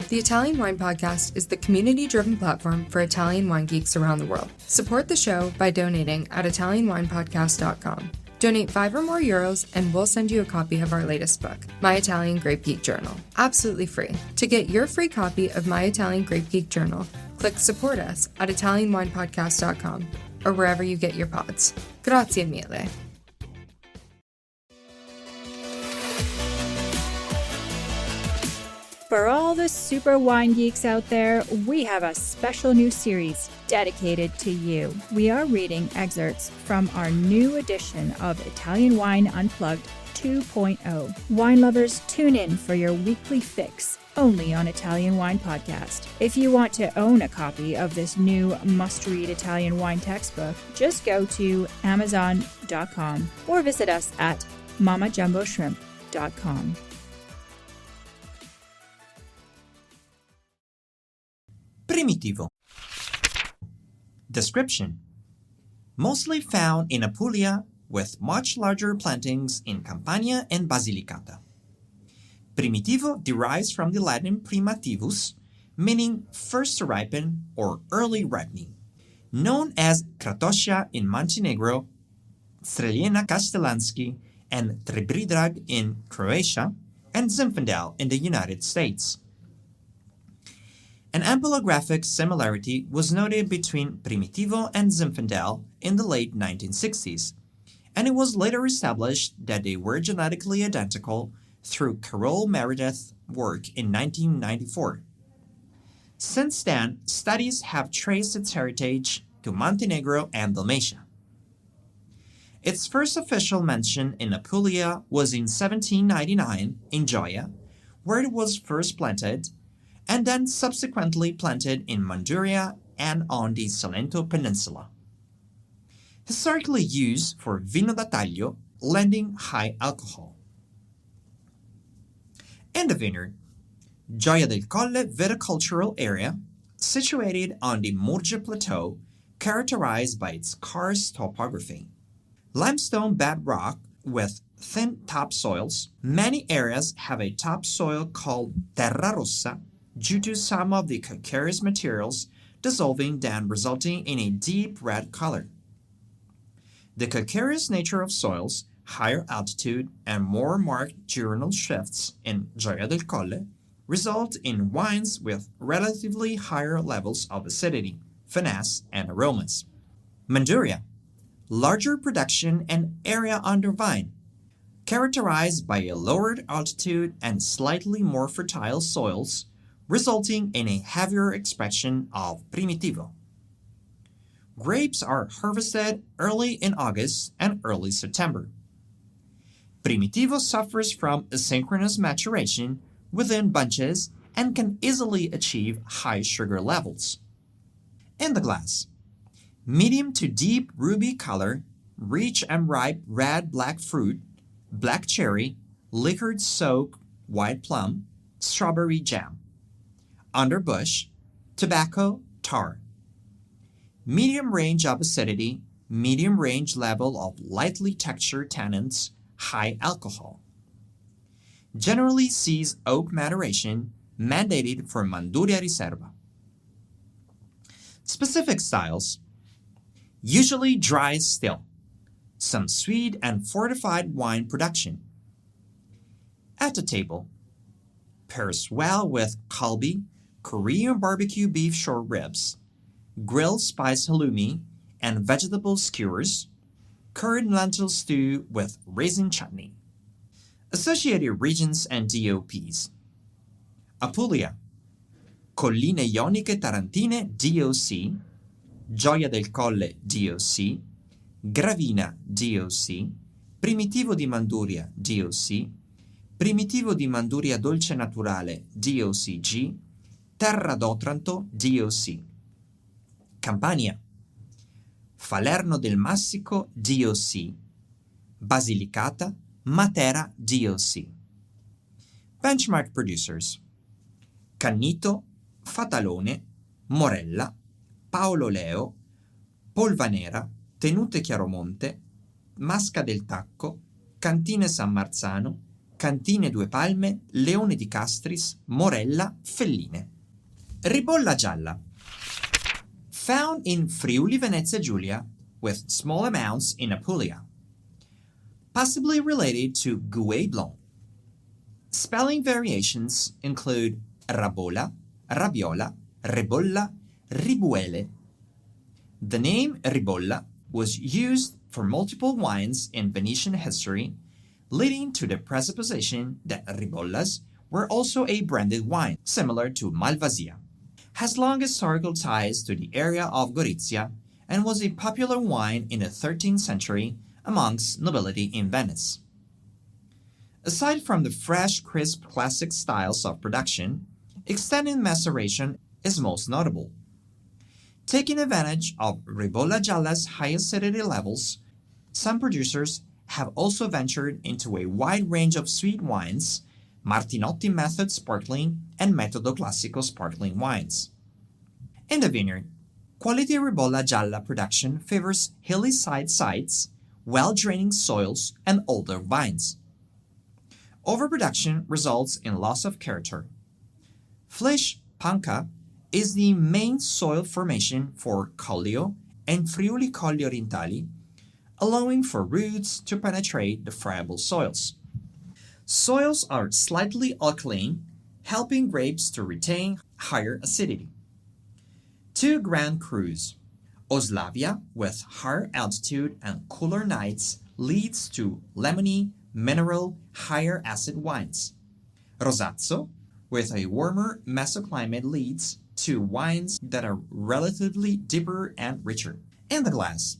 The Italian Wine Podcast is the community-driven platform for Italian wine geeks around the world. Support the show by donating at italianwinepodcast.com. Donate €5 or more and we'll send you a copy of our latest book, My Italian Grape Geek Journal, absolutely free. To get your free copy of My Italian Grape Geek Journal, click Support Us at italianwinepodcast.com or wherever you get your pods. Grazie mille. For all the super wine geeks out there, we have a special new series dedicated to you. We are reading excerpts from our new edition of Italian Wine Unplugged 2.0. Wine lovers, tune in for your weekly fix only on Italian Wine Podcast. If you want to own a copy of this new must-read Italian wine textbook, just go to Amazon.com or visit us at mamajumboshrimp.com. Primitivo. Description: mostly found in Apulia, with much larger plantings in Campania and Basilicata. Primitivo derives from the Latin primativus, meaning first to ripen or early ripening. Known as Kratosia in Montenegro, Streliena Castellanski, and Trebridrag in Croatia, and Zinfandel in the United States. An ampelographic similarity was noted between Primitivo and Zinfandel in the late 1960s, and it was later established that they were genetically identical through Carol Meredith's work in 1994. Since then, studies have traced its heritage to Montenegro and Dalmatia. Its first official mention in Apulia was in 1799 in Gioia, where it was first planted, and then subsequently planted in Manduria and on the Salento Peninsula. Historically used for vino da taglio, lending high alcohol. In the vineyard, Gioia del Colle viticultural area, situated on the Murgia Plateau, characterized by its karst topography. Limestone bedrock with thin topsoils, many areas have a topsoil called terra rossa, due to some of the calcareous materials dissolving, then resulting in a deep red color. The calcareous nature of soils, higher altitude, and more marked diurnal shifts in Gioia del Colle result in wines with relatively higher levels of acidity, finesse, and aromas. Manduria, larger production and area under vine, characterized by a lowered altitude and slightly more fertile soils, resulting in a heavier expression of Primitivo. Grapes are harvested early in August and early September. Primitivo suffers from asynchronous maturation within bunches and can easily achieve high sugar levels. In the glass, medium to deep ruby color, rich and ripe red-black fruit, black cherry, liquored soak, white plum, strawberry jam. Underbush, tobacco, tar. Medium range of acidity, medium range level of lightly textured tannins, high alcohol. Generally sees oak maturation mandated for Manduria Riserva. Specific styles: usually dry still, some sweet and fortified wine production. At the table, pairs well with kalbi, Korean barbecue beef short ribs, grilled spice halloumi, and vegetable skewers, curd lentil stew with raisin chutney. Associated regions and DOPs: Apulia, Colline Ioniche Tarantine DOC, Gioia del Colle DOC, Gravina DOC, Primitivo di Manduria DOC, Primitivo di Manduria Dolce Naturale DOCG, Terra d'Otranto DOC. Campania, Falerno del Massico DOC, Basilicata, Matera DOC. Benchmark producers: Cannito, Fatalone, Morella, Paolo Leo, Polvanera, Tenute Chiaromonte, Masca del Tacco, Cantine San Marzano, Cantine Due Palme, Leone di Castris, Morella, Felline. Ribolla Gialla. Found in Friuli Venezia Giulia with small amounts in Apulia. Possibly related to Gouet Blanc. Spelling variations include Rabola, Rabiola, Ribolla, Ribuele. The name Ribolla was used for multiple wines in Venetian history, leading to the presupposition that Ribollas were also a branded wine, similar to Malvasia. Has long historical ties to the area of Gorizia and was a popular wine in the 13th century amongst nobility in Venice. Aside from the fresh, crisp, classic styles of production, extended maceration is most notable. Taking advantage of Ribolla Gialla's high acidity levels, some producers have also ventured into a wide range of sweet wines, Martinotti method sparkling and Metodo Classico sparkling wines. In the vineyard, quality Ribolla Gialla production favors hilly side sites, well-draining soils, and older vines. Overproduction results in loss of character. Flesh Panca is the main soil formation for Collio and Friuli Colli Orientali, allowing for roots to penetrate the friable soils. Soils are slightly alkaline, helping grapes to retain higher acidity. 2 Grand Crus. Oslavia, with higher altitude and cooler nights, leads to lemony, mineral, higher acid wines. Rosazzo, with a warmer mesoclimate, leads to wines that are relatively deeper and richer. In the glass,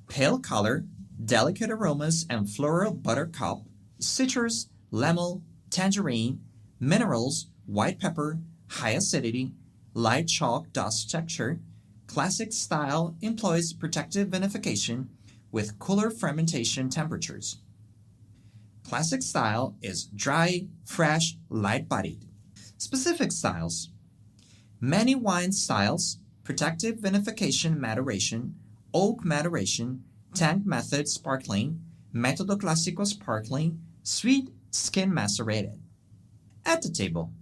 pale color, delicate aromas and floral buttercup, citrus, lemon, tangerine, minerals, white pepper, high acidity, light chalk dust texture. Classic style employs protective vinification with cooler fermentation temperatures. Classic style is dry, fresh, light-bodied. Specific styles. Many wine styles, protective vinification maturation, oak maturation, tank method sparkling, Metodo Classico sparkling, sweet skin macerated. At the table,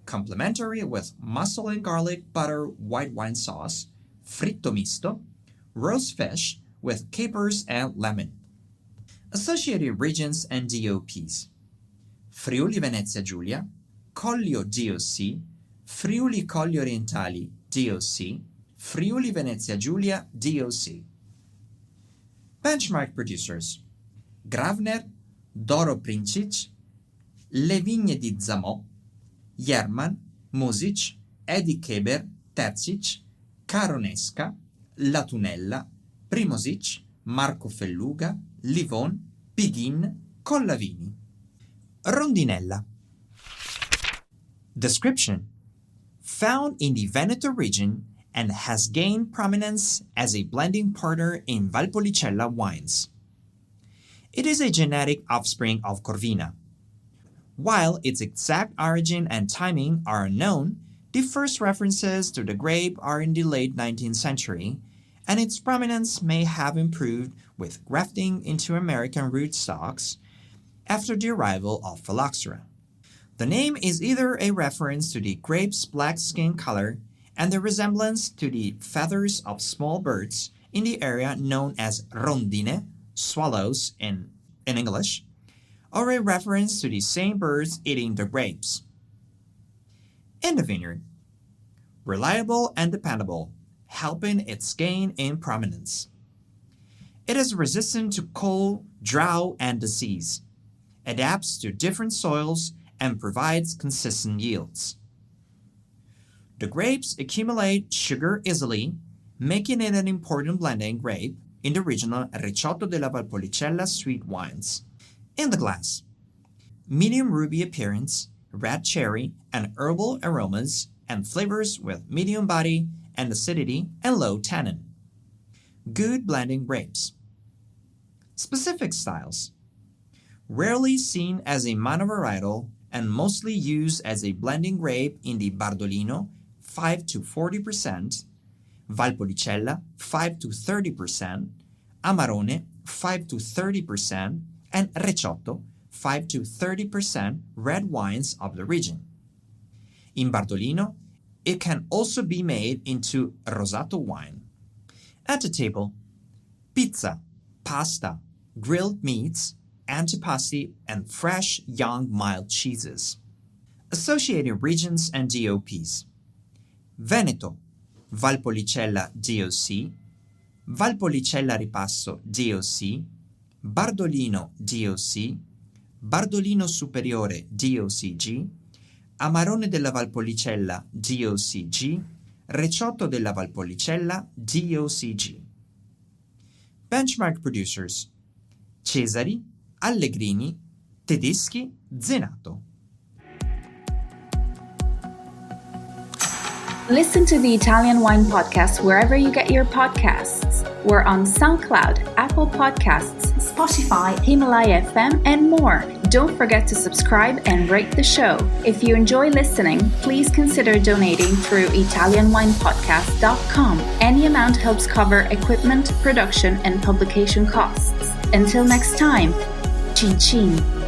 complementary with mussel and garlic butter white wine sauce, fritto misto, roast fish with capers and lemon. Associated regions and DOPs: Friuli Venezia Giulia, Collio DOC, Friuli Colli Orientali DOC, Friuli Venezia Giulia DOC. Benchmark producers: Gravner, Doro Princic, Le Vigne di Zamò, Jerman, Music, Edi Keber, Terzic, Caronesca, Latunella, Primosic, Marco Felluga, Livon, Piguin, Collavini. Rondinella. Description: found in the Veneto region and has gained prominence as a blending partner in Valpolicella wines. It is a genetic offspring of Corvina. While its exact origin and timing are unknown, the first references to the grape are in the late 19th century, and its prominence may have improved with grafting into American rootstocks after the arrival of phylloxera. The name is either a reference to the grape's black skin color and the resemblance to the feathers of small birds in the area known as rondine, swallows in English, or a reference to the same birds eating the grapes. In the vineyard, reliable and dependable, helping its gain in prominence. It is resistant to cold, drought, and disease, adapts to different soils, and provides consistent yields. The grapes accumulate sugar easily, making it an important blending grape in the regional Ricciotto della Valpolicella sweet wines. In the glass, medium ruby appearance, red cherry, and herbal aromas and flavors with medium body and acidity and low tannin. Good blending grapes. Specific styles: rarely seen as a monovarietal and mostly used as a blending grape in the Bardolino 5 to 40%, Valpolicella 5 to 30%, Amarone 5 to 30%, and Recioto 5 to 30% red wines of the region. In Bardolino, it can also be made into rosato wine. At the table, pizza, pasta, grilled meats, antipasti, and fresh, young, mild cheeses. Associated regions and DOPs. Veneto, Valpolicella DOC, Valpolicella Ripasso DOC, Bardolino DOC, Bardolino Superiore DOCG, Amarone della Valpolicella DOCG, Recioto della Valpolicella DOCG. Benchmark producers: Cesari, Allegrini, Tedeschi, Zenato. Listen to the Italian Wine Podcast wherever you get your podcasts. We're on SoundCloud, Apple Podcasts, Spotify, Himalaya FM, and more. Don't forget to subscribe and rate the show. If you enjoy listening, please consider donating through ItalianWinePodcast.com. Any amount helps cover equipment, production, and publication costs. Until next time, Cin Cin.